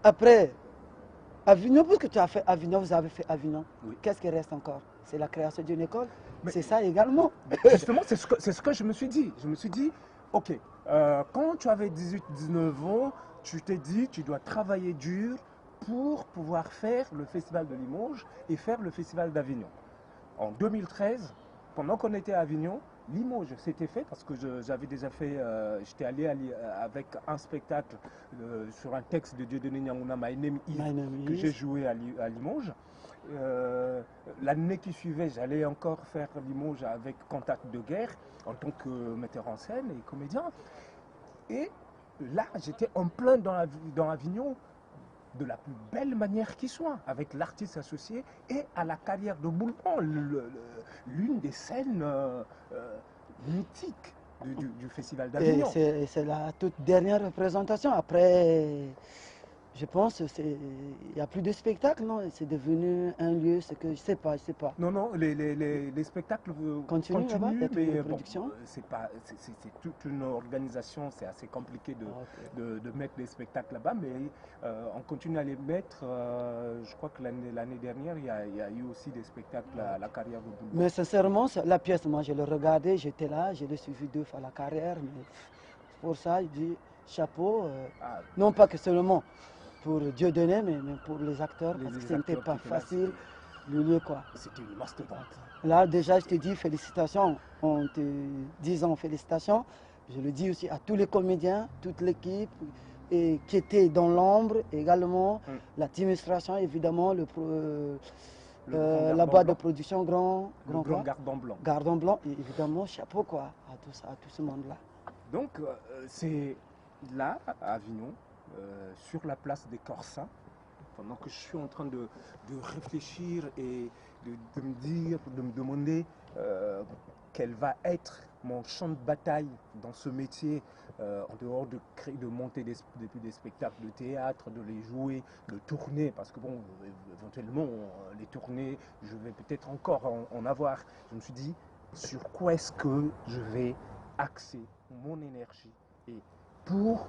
Après, Avignon, puisque tu as fait Avignon, vous avez fait Avignon, Oui. qu'est-ce qui reste encore? C'est la création d'une école. Mais C'est ça également. justement, c'est ce que je me suis dit. Je me suis dit, ok, quand tu avais 18-19 ans, tu t'es dit, tu dois travailler dur pour pouvoir faire le festival de Limoges et faire le festival d'Avignon. En 2013, pendant qu'on était à Avignon, Limoges s'était fait parce que j'avais déjà fait, j'étais allé avec un spectacle sur un texte de Dieudonné Niangouna, My Name Is, My name que j'ai is. joué à Limoges. Euh, L'année qui suivait, j'allais encore faire Limoges avec Contact de guerre en tant que metteur en scène et comédien. Et là, j'étais en plein dans Avignon de la plus belle manière qui soit, avec l'artiste associé et à la carrière de Boulpan, l'une des scènes mythiques du Festival Et d'Avignon. c'est la toute dernière représentation. Après, je pense qu'il n'y a plus de spectacle, non? C'est devenu un lieu, c'est que je sais pas, je sais pas. Non, non, les spectacles Continue là-bas, il y continuent, a toujours des mais bon, productions. c'est pas, c'est toute une organisation, c'est assez compliqué Ah, ok. de mettre des spectacles là-bas, mais on continue à les mettre. Je crois que l'année dernière, il y a eu aussi des spectacles à la carrière de Boulevard. Mais sincèrement, la pièce, moi je l'ai regardée, j'étais là, je l'ai suivi 2 fois la carrière, mais pour ça, je dis chapeau, Ah, non pas que seulement pour Dieu donné, mais pour les acteurs, parce que les ce n'était acteurs qui pas étaient là, facile, le lieu quoi. c'était une mastodonte. Là, déjà, je te C'était dis félicitations, en te disant félicitations. Je le dis aussi à tous les comédiens, toute l'équipe et qui était dans l'ombre également, l'administration évidemment, le grand la gardon boîte de blanc. production, Le grand grand quoi? gardon blanc. Gardon blanc, et évidemment, chapeau quoi, à tout ce monde-là. Donc, c'est là, à Avignon, sur la place des Corsins, pendant que je suis en train de réfléchir et de me dire, de me demander quel va être mon champ de bataille dans ce métier, en dehors de, créer, de monter des spectacles de théâtre, de les jouer, de tourner, parce que bon, éventuellement, les tournées, je vais peut-être encore en avoir. Je me suis dit, sur quoi est-ce que je vais axer mon énergie et pour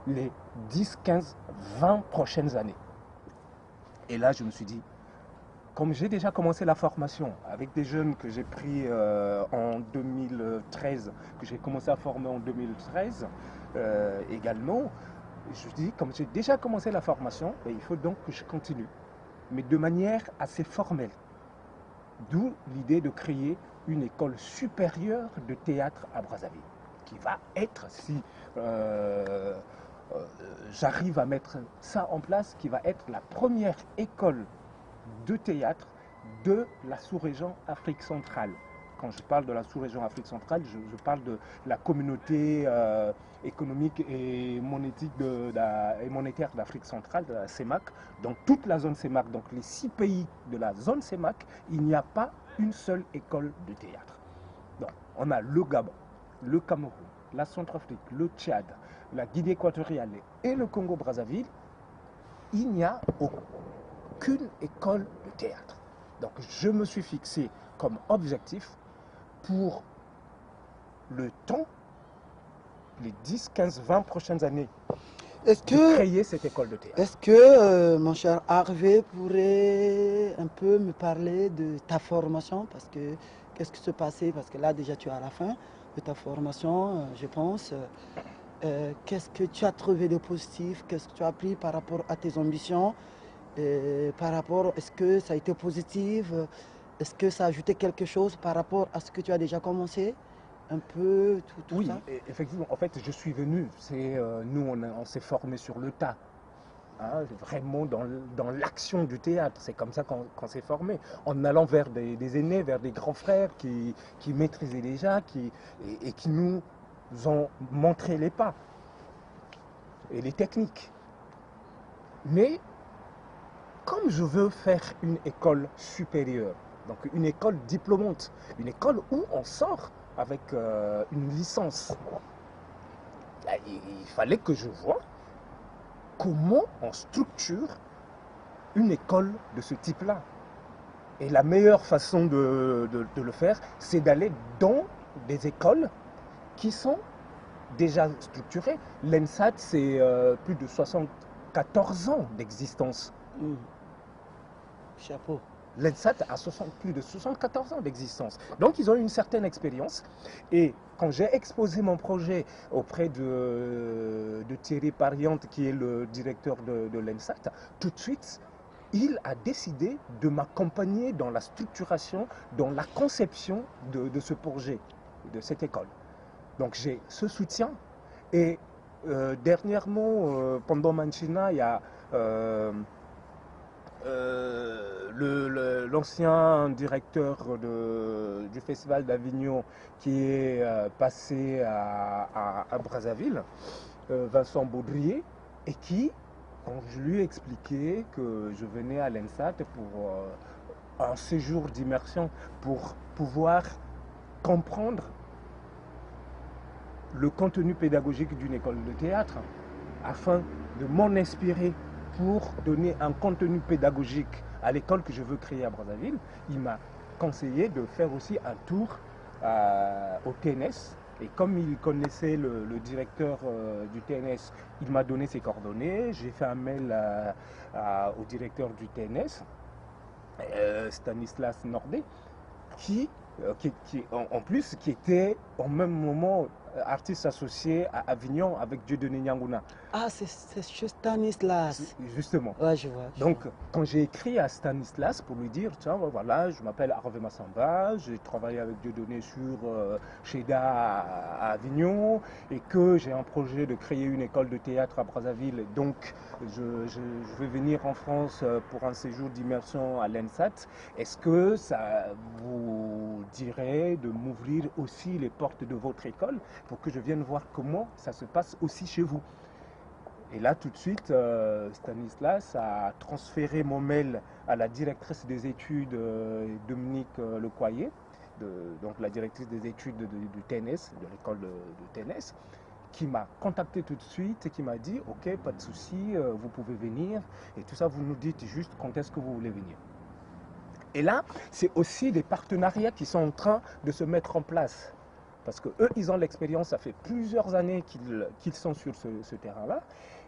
les 10, 15, 20 prochaines années. Et là, je me suis dit, comme j'ai déjà commencé la formation avec des jeunes que j'ai pris en 2013, que j'ai commencé à former en 2013 également, je me dis, comme j'ai déjà commencé la formation, ben, il faut donc que je continue, mais de manière assez formelle. D'où l'idée de créer une école supérieure de théâtre à Brazzaville, qui va être, si j'arrive à mettre ça en place, qui va être la première école de théâtre de la sous-région Afrique centrale. Quand je parle de la sous-région Afrique centrale, je parle de la communauté économique et monétaire d'Afrique centrale, de la CEMAC. Dans toute la zone CEMAC, donc les 6 pays de la zone CEMAC, il n'y a pas une seule école de théâtre. Donc, on a le Gabon, le Cameroun, la Centrafrique, le Tchad, la Guinée équatoriale et le Congo-Brazzaville. Il n'y a aucune école de théâtre. Donc je me suis fixé comme objectif pour le temps, les 10, 15, 20 prochaines années, Est-ce de que, créer cette école de théâtre. est-ce que mon cher Harvey pourrait un peu me parler de ta formation? Parce que qu'est-ce qui se passait? Parce que là déjà tu es à la fin de ta formation, je pense. Qu'est-ce que tu as trouvé de positif? Qu'est-ce que tu as appris par rapport à tes ambitions? Par rapport, est-ce que ça a été positif? Est-ce que ça a ajouté quelque chose par rapport à ce que tu as déjà commencé? Un peu tout Oui, ça? effectivement. En fait, je suis venu. Nous, on s'est formé sur le tas. Hein, vraiment dans l'action du théâtre. C'est comme ça qu'on s'est formé. En allant vers des aînés, vers des grands frères qui maîtrisaient déjà et qui nous ont montré les pas et les techniques. Mais comme je veux faire une école supérieure, donc une école diplômante, une école où on sort avec une licence, il fallait que je voie comment on structure une école de ce type-là. Et la meilleure façon de le faire, c'est d'aller dans des écoles qui sont déjà structurées. L'ENSAT, c'est plus de 14 ans d'existence. Mm. Chapeau. L'ENSAT a plus de 74 ans d'existence. Donc, ils ont une certaine expérience. Et quand j'ai exposé mon projet auprès de Thierry Pariante, qui est le directeur de l'ENSAT, tout de suite, il a décidé de m'accompagner dans la structuration, dans la conception de ce projet, de cette école. Donc, j'ai ce soutien. Et dernièrement, pendant Manchina, il y a l'ancien directeur du Festival d'Avignon qui est passé à Brazzaville, Vincent Baudrier, et qui, quand je lui ai expliqué que je venais à l'ENSAT pour un séjour d'immersion pour pouvoir comprendre le contenu pédagogique d'une école de théâtre, afin de m'en inspirer pour donner un contenu pédagogique à l'école que je veux créer à Brazzaville, il m'a conseillé de faire aussi un tour au TNS. Et comme il connaissait le directeur du TNS, il m'a donné ses coordonnées. J'ai fait un mail au directeur du TNS, Stanislas Nordet, qui en plus, qui était au même moment artiste associé à Avignon avec Dieudonné Nyanguna. Ah, c'est chez Stanislas. Justement. Ouais, je vois. Donc, quand j'ai écrit à Stanislas pour lui dire, tiens, voilà, je m'appelle Harvey Massamba, j'ai travaillé avec Dieudonné sur Cheda à Avignon, et que j'ai un projet de créer une école de théâtre à Brazzaville, donc je vais venir en France pour un séjour d'immersion à l'ENSAT. Est-ce que ça vous dirait de m'ouvrir aussi les portes de votre école pour que je vienne voir comment ça se passe aussi chez vous? Et là, tout de suite, Stanislas a transféré mon mail à la directrice des études, Dominique Lecoyer, donc la directrice des études du TNS, de l'école de TNS, qui m'a contacté tout de suite et qui m'a dit « Ok, pas de souci, vous pouvez venir. Et tout ça, vous nous dites juste quand est-ce que vous voulez venir. » Et là, c'est aussi des partenariats qui sont en train de se mettre en place. Parce qu'eux, ils ont l'expérience, ça fait plusieurs années qu'ils sont sur ce terrain-là.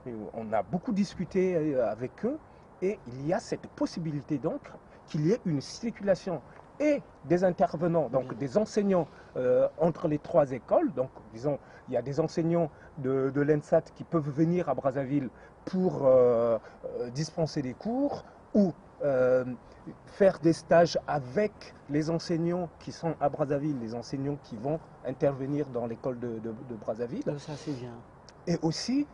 Et on a beaucoup discuté avec eux et il y a cette possibilité donc qu'il y ait une circulation et des intervenants, donc des enseignants entre les trois écoles. Donc, disons, il y a des enseignants de l'ENSAT qui peuvent venir à Brazzaville pour dispenser des cours ou faire des stages avec les enseignants qui sont à Brazzaville, les enseignants qui vont intervenir dans l'école de Brazzaville. Ça, c'est bien. Et aussi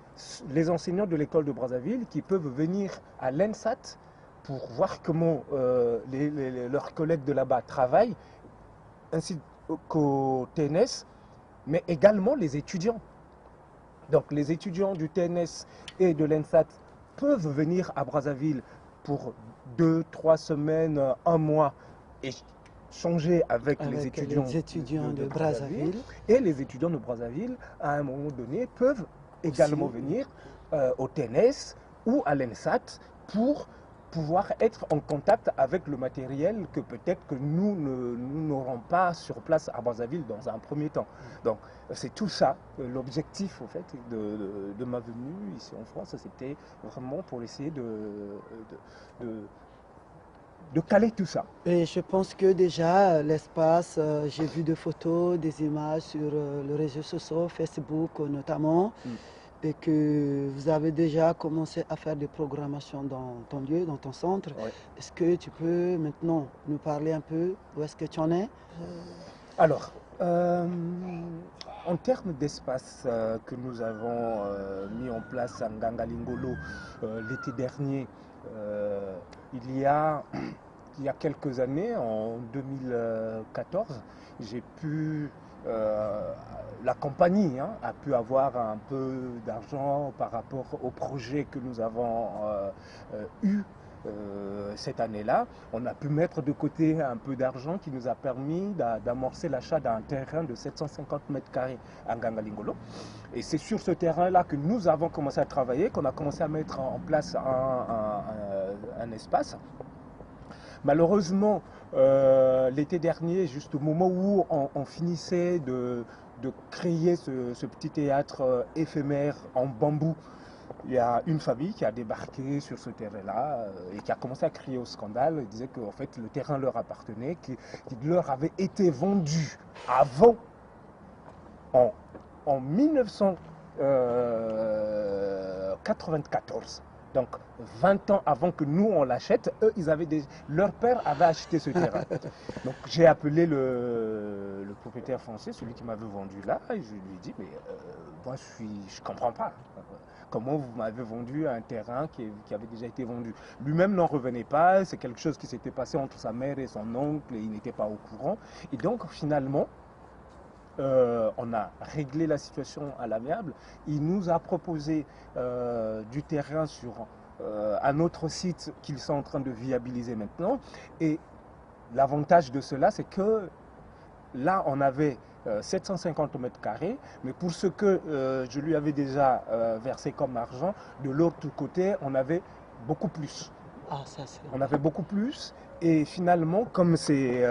les enseignants de l'école de Brazzaville qui peuvent venir à l'ENSAT pour voir comment leurs collègues de là-bas travaillent, ainsi qu'au TNS, mais également les étudiants. Donc les étudiants du TNS et de l'ENSAT peuvent venir à Brazzaville pour 2-3 semaines, un mois, et changer avec les étudiants de Brazzaville. Et les étudiants de Brazzaville, à un moment donné, peuvent également venir au TNS ou à l'ENSAT pour pouvoir être en contact avec le matériel que peut-être que nous n'aurons pas sur place à Brazzaville dans un premier temps. Donc c'est tout ça, l'objectif en fait de ma venue ici en France, c'était vraiment pour essayer de caler tout ça. Et je pense que déjà l'espace, j'ai vu des photos, des images sur les réseaux sociaux, Facebook notamment, et que vous avez déjà commencé à faire des programmations dans ton lieu, dans ton centre. Ouais. Est-ce que tu peux maintenant nous parler un peu où est-ce que tu en es? Alors, en termes d'espace que nous avons mis en place à Ngangalingolo l'été dernier, il y a quelques années, en 2014, j'ai pu, la compagnie a pu avoir un peu d'argent par rapport au projet que nous avons eu cette année-là. On a pu mettre de côté un peu d'argent qui nous a permis d'amorcer l'achat d'un terrain de 750 mètres carrés à Ngangalingolo. Et c'est sur ce terrain-là que nous avons commencé à travailler, qu'on a commencé à mettre en place un espace. Malheureusement, l'été dernier, juste au moment où on finissait de créer ce petit théâtre éphémère en bambou, il y a une famille qui a débarqué sur ce terrain-là et qui a commencé à crier au scandale. Il disait que en fait, le terrain leur appartenait, qu'il leur avait été vendu avant, en 1994. Donc 20 ans avant que nous on l'achète, eux leur père avait acheté ce terrain. Donc j'ai appelé le propriétaire foncier, celui qui m'avait vendu là, et je lui ai dit mais moi je comprends pas. Comment vous m'avez vendu un terrain qui avait déjà été vendu? Lui-même n'en revenait pas, c'est quelque chose qui s'était passé entre sa mère et son oncle et il n'était pas au courant. Et donc finalement, on a réglé la situation à l'amiable. Il nous a proposé du terrain sur un autre site qu'ils sont en train de viabiliser maintenant. Et l'avantage de cela, c'est que là, on avait 750 mètres carrés, mais pour ce que je lui avais déjà versé comme argent, de l'autre côté, on avait beaucoup plus. Ah, ça c'est... On avait beaucoup plus. Et finalement, comme c'est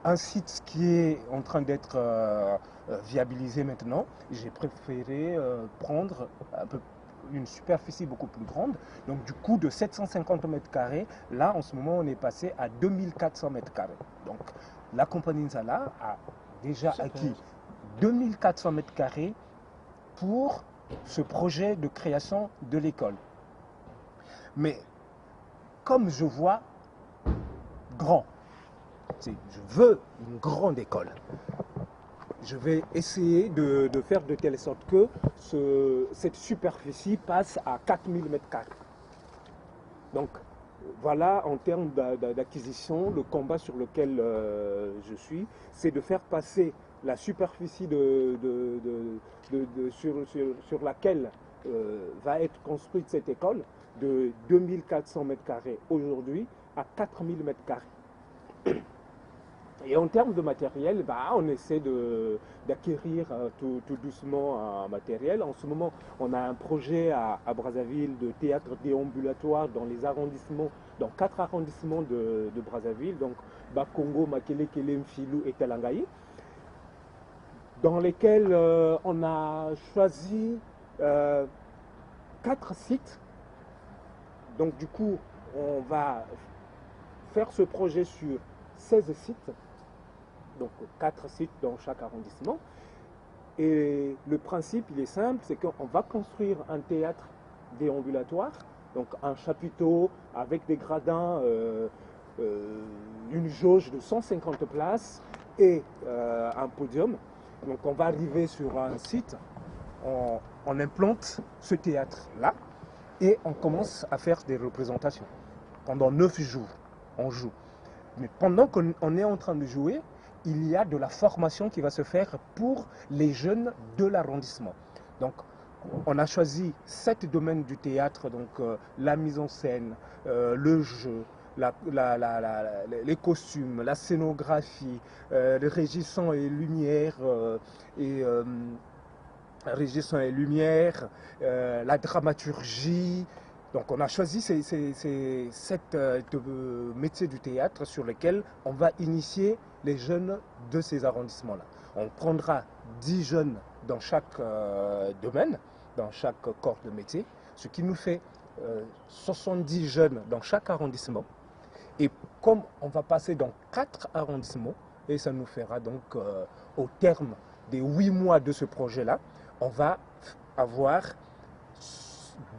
un site qui est en train d'être viabilisé maintenant, j'ai préféré prendre une superficie beaucoup plus grande. Donc du coup, de 750 mètres carrés, là, en ce moment, on est passé à 2400 mètres carrés. Donc la compagnie Nzala a déjà acquis 2400 mètres carrés pour ce projet de création de l'école. Mais comme je vois grand, je veux une grande école, je vais essayer de faire de telle sorte que cette superficie passe à 4000 mètres carrés. Donc voilà, en termes d'acquisition, le combat sur lequel je suis, c'est de faire passer la superficie sur laquelle va être construite cette école de 2400 mètres carrés aujourd'hui à 4000 mètres carrés. Et en termes de matériel, on essaie d'acquérir tout doucement un matériel. En ce moment, on a un projet à Brazzaville de théâtre déambulatoire dans les arrondissements, dans 4 arrondissements de Brazzaville, donc Bakongo, Makele, Kelem, Filou et Talangaï, dans lesquels on a choisi 4 sites. Donc du coup, on va faire ce projet sur 16 sites, donc 4 sites dans chaque arrondissement. Et le principe, il est simple, c'est qu'on va construire un théâtre déambulatoire, donc un chapiteau avec des gradins, une jauge de 150 places et un podium. Donc on va arriver sur un site, on implante ce théâtre-là et on commence à faire des représentations. Pendant 9 jours, on joue. Mais pendant qu'on est en train de jouer, il y a de la formation qui va se faire pour les jeunes de l'arrondissement. Donc, on a choisi 7 domaines du théâtre, donc la mise en scène, le jeu, les costumes, la scénographie, les régissants et lumières, la dramaturgie. Donc on a choisi ces 7 métiers du théâtre sur lesquels on va initier les jeunes de ces arrondissements-là. On prendra 10 jeunes dans chaque domaine, dans chaque corps de métier, ce qui nous fait 70 jeunes dans chaque arrondissement. Et comme on va passer dans 4 arrondissements, et ça nous fera donc au terme des 8 mois de ce projet-là, on va avoir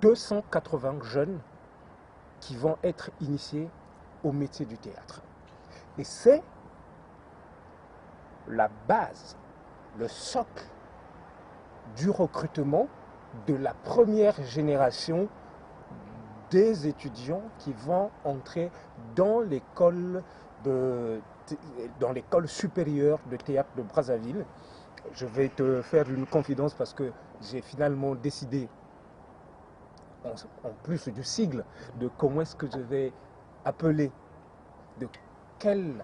280 jeunes qui vont être initiés au métier du théâtre. Et c'est la base, le socle du recrutement de la première génération des étudiants qui vont entrer dans l'école supérieure de théâtre de Brazzaville. Je vais te faire une confidence parce que j'ai finalement décidé, en plus du sigle, de comment est-ce que je vais appeler, de quel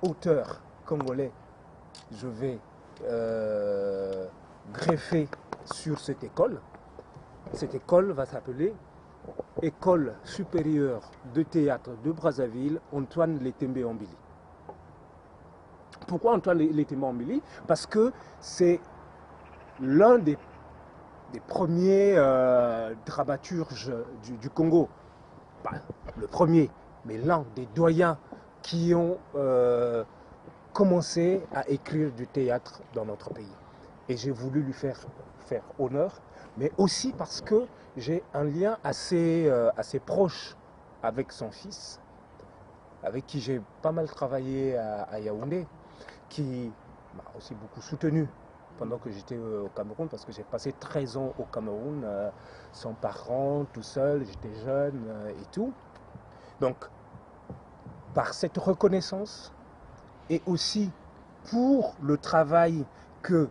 auteur congolais je vais greffer sur cette école. Cette école va s'appeler École supérieure de théâtre de Brazzaville, Antoine Letembe Ambili. Pourquoi Antoine Letembe Ambili? Parce que c'est l'un des des premiers dramaturges du Congo. Pas le premier, mais l'un des doyens qui ont commencé à écrire du théâtre dans notre pays. Et j'ai voulu lui faire honneur, mais aussi parce que j'ai un lien assez proche avec son fils, avec qui j'ai pas mal travaillé à Yaoundé, qui m'a aussi beaucoup soutenu pendant que j'étais au Cameroun, parce que j'ai passé 13 ans au Cameroun, sans parents, tout seul, j'étais jeune et tout. Donc, par cette reconnaissance, et aussi pour le travail que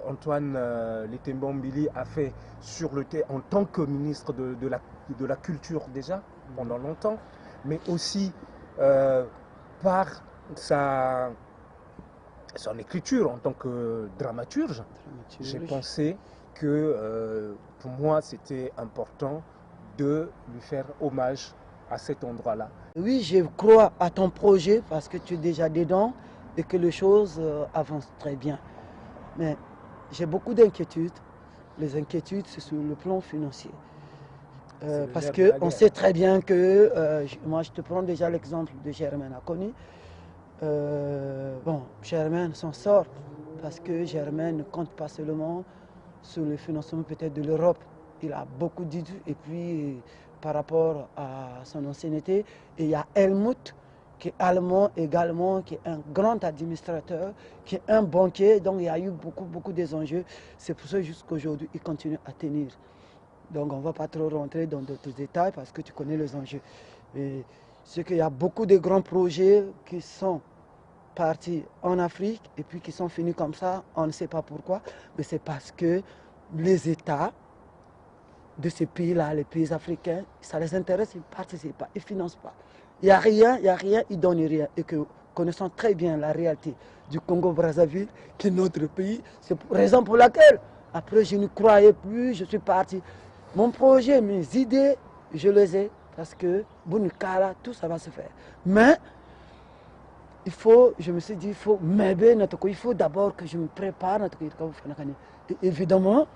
Antoine Letembambili a fait en tant que ministre de la Culture déjà, pendant longtemps, mais aussi par son écriture en tant que dramaturge, j'ai pensé que pour moi c'était important de lui faire hommage à cet endroit-là. Oui, je crois à ton projet parce que tu es déjà dedans et que les choses avancent très bien. Mais j'ai beaucoup d'inquiétudes. Les inquiétudes, c'est sur le plan financier. Parce qu'on sait très bien que, moi je te prends déjà l'exemple de Germaine Aconi. Bon, Germaine s'en sort parce que Germaine ne compte pas seulement sur le financement peut-être de l'Europe. Il a beaucoup dit, et puis par rapport à son ancienneté, et il y a Helmut qui est allemand également, qui est un grand administrateur, qui est un banquier, donc il y a eu beaucoup des enjeux. C'est pour ça jusqu'aujourd'hui, il continue à tenir. Donc on ne va pas trop rentrer dans d'autres détails parce que tu connais les enjeux. Mais c'est qu'il y a beaucoup de grands projets qui sont partis en Afrique et puis qui sont finis comme ça, on ne sait pas pourquoi, mais c'est parce que les États de ces pays-là, les pays africains, ça les intéresse, ils ne participent pas, ils ne financent pas. Il n'y a rien, ils ne donnent rien. Et que connaissant très bien la réalité du Congo-Brazzaville, qui est notre pays, c'est la raison pour laquelle, après, je ne croyais plus, je suis parti. Mon projet, mes idées, je les ai, parce que, Bounukala, tout ça va se faire. Mais, je me suis dit, il faut m'aider, il faut d'abord que je me prépare. Et évidemment,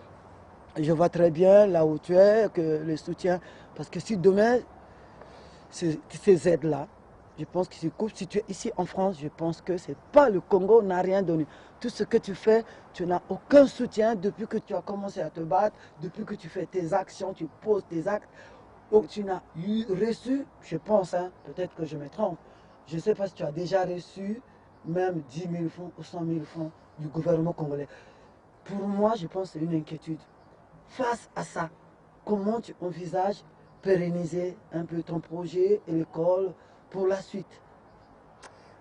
je vois très bien là où tu es, que le soutien, parce que si demain, ces aides-là, je pense que si tu es ici en France, je pense que c'est pas le Congo n'a rien donné. Tout ce que tu fais, tu n'as aucun soutien depuis que tu as commencé à te battre, depuis que tu fais tes actions, tu poses tes actes. Donc tu n'as reçu, je pense, hein, peut-être que je me trompe, je ne sais pas si tu as déjà reçu même 10 000 francs ou 100 000 francs du gouvernement congolais. Pour moi, je pense que c'est une inquiétude. Face à ça, comment tu envisages pérenniser un peu ton projet et l'école pour la suite?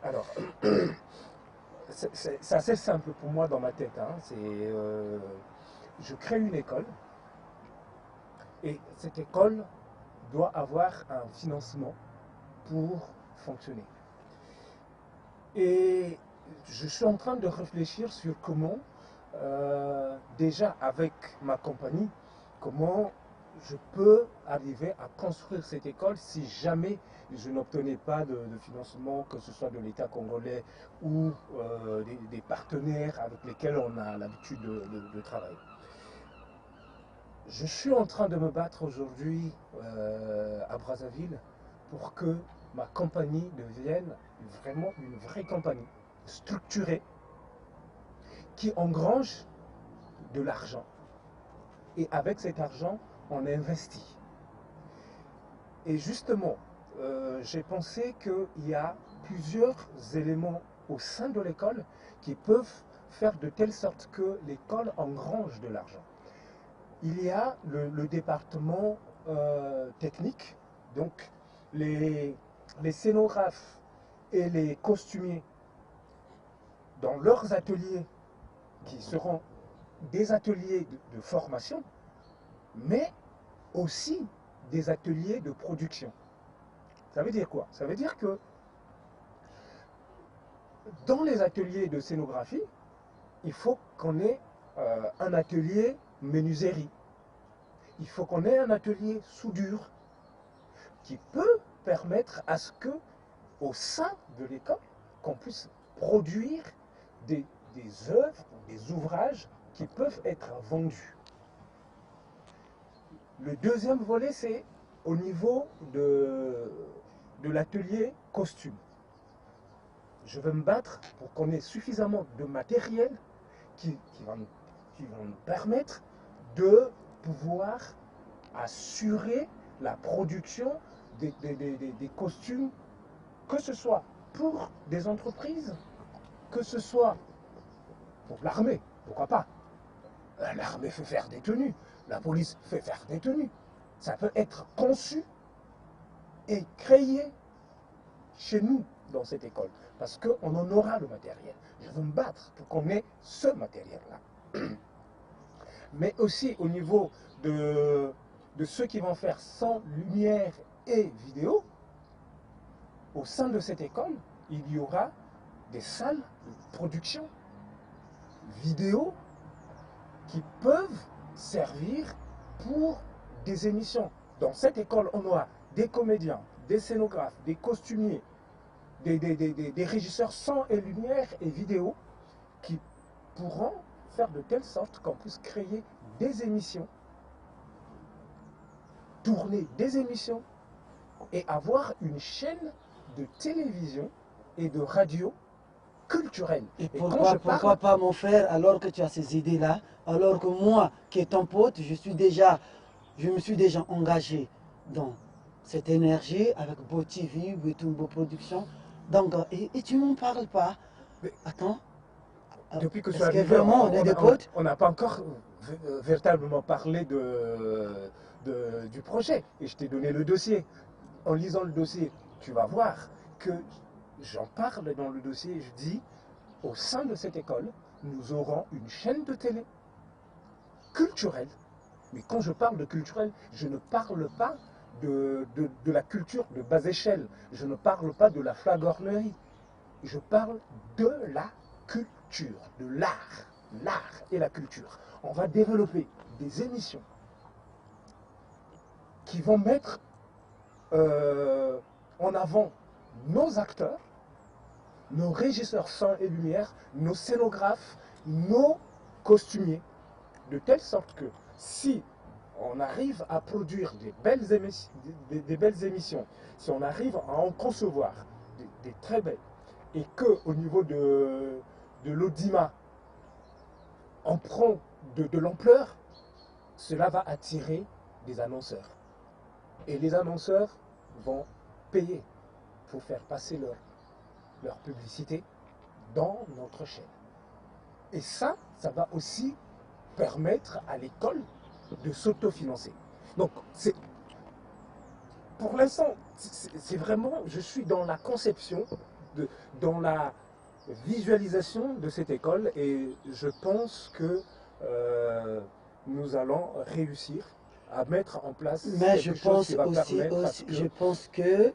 Alors, c'est assez simple pour moi dans ma tête. Hein. Je crée une école et cette école doit avoir un financement pour fonctionner. Et je suis en train de réfléchir sur comment, déjà avec ma compagnie, comment je peux arriver à construire cette école si jamais je n'obtenais pas de financement, que ce soit de l'État congolais ou des partenaires avec lesquels on a l'habitude de travailler. Je suis en train de me battre aujourd'hui à Brazzaville pour que ma compagnie devienne vraiment une vraie compagnie structurée qui engrange de l'argent. Et avec cet argent, on investit. Et justement, j'ai pensé qu'il y a plusieurs éléments au sein de l'école qui peuvent faire de telle sorte que l'école engrange de l'argent. Il y a le département technique, donc les scénographes et les costumiers dans leurs ateliers qui seront des ateliers de formation, mais aussi des ateliers de production. Ça veut dire quoi? Ça veut dire que dans les ateliers de scénographie, il faut qu'on ait un atelier menuiserie. Il faut qu'on ait un atelier soudure qui peut permettre à ce que, au sein de l'école, qu'on puisse produire des œuvres, des ouvrages qui peuvent être vendus. Le deuxième volet, c'est au niveau de l'atelier costume. Je veux me battre pour qu'on ait suffisamment de matériel qui va nous permettre de pouvoir assurer la production des costumes, que ce soit pour des entreprises, que ce soit pour l'armée, pourquoi pas. L'armée fait faire des tenues, la police fait faire des tenues. Ça peut être conçu et créé chez nous dans cette école, parce qu'on en aura le matériel. Je veux me battre pour qu'on ait ce matériel-là. Mais aussi au niveau de ceux qui vont faire sans lumière et vidéo, au sein de cette école, il y aura des salles de production vidéo qui peuvent servir pour des émissions. Dans cette école, on aura des comédiens, des scénographes, des costumiers, des régisseurs son et lumière et vidéo qui pourront faire de telle sorte qu'on puisse créer des émissions, tourner des émissions et avoir une chaîne de télévision et de radio culturelle. Et pourquoi pas mon frère, alors que tu as ces idées-là, alors que moi, qui est ton pote, je me suis déjà engagé dans cette énergie avec Beau TV, Beau Production. Donc, et tu m'en parles pas. Mais attends. Depuis que je suis arrivé, vraiment on est des potes? On n'a pas encore véritablement parlé du projet. Et je t'ai donné le dossier. En lisant le dossier, tu vas voir que j'en parle dans le dossier et je dis, au sein de cette école, nous aurons une chaîne de télé culturelle. Mais quand je parle de culturel, je ne parle pas de la culture de bas échelle. Je ne parle pas de la flagornerie. Je parle de la culture, de l'art. L'art et la culture. On va développer des émissions qui vont mettre en avant nos acteurs, nos régisseurs son et lumière, nos scénographes, nos costumiers, de telle sorte que si on arrive à produire des belles émissions, si on arrive à en concevoir des très belles, et qu'au niveau de l'audimat, on prend de l'ampleur, cela va attirer des annonceurs. Et les annonceurs vont payer pour faire passer leur publicité dans notre chaîne. Et ça va aussi permettre à l'école de s'autofinancer. Donc, pour l'instant, c'est vraiment, je suis dans la conception, dans la visualisation de cette école et je pense que nous allons réussir à mettre en place Mais je quelque chose pense qui va aussi, permettre je pense que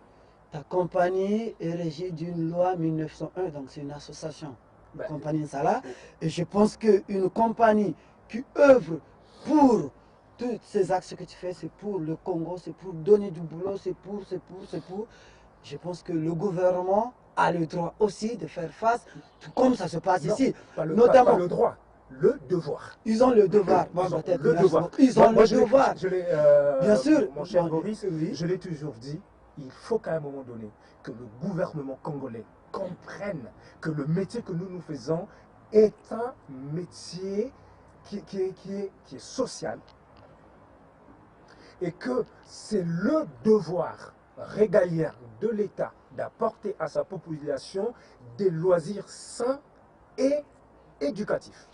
ta compagnie est régie d'une loi 1901, donc c'est une association, Ben, compagnie Sala, et je pense qu'une compagnie qui œuvre pour tous ces axes que tu fais, c'est pour le Congo, c'est pour donner du boulot, c'est pour. Je pense que le gouvernement a le droit aussi de faire face, tout comme ça se passe non, ici. notamment pas le droit, le devoir. Ils ont le devoir. Bon, Ils ont peut-être le devoir. ils ont Moi, le devoir. Bien sûr. Mon cher Bon, Boris, oui. je l'ai toujours dit, il faut qu'à un moment donné, que le gouvernement congolais comprenne que le métier que nous faisons est un métier qui est social et que c'est le devoir régalien de l'État d'apporter à sa population des loisirs sains et éducatifs.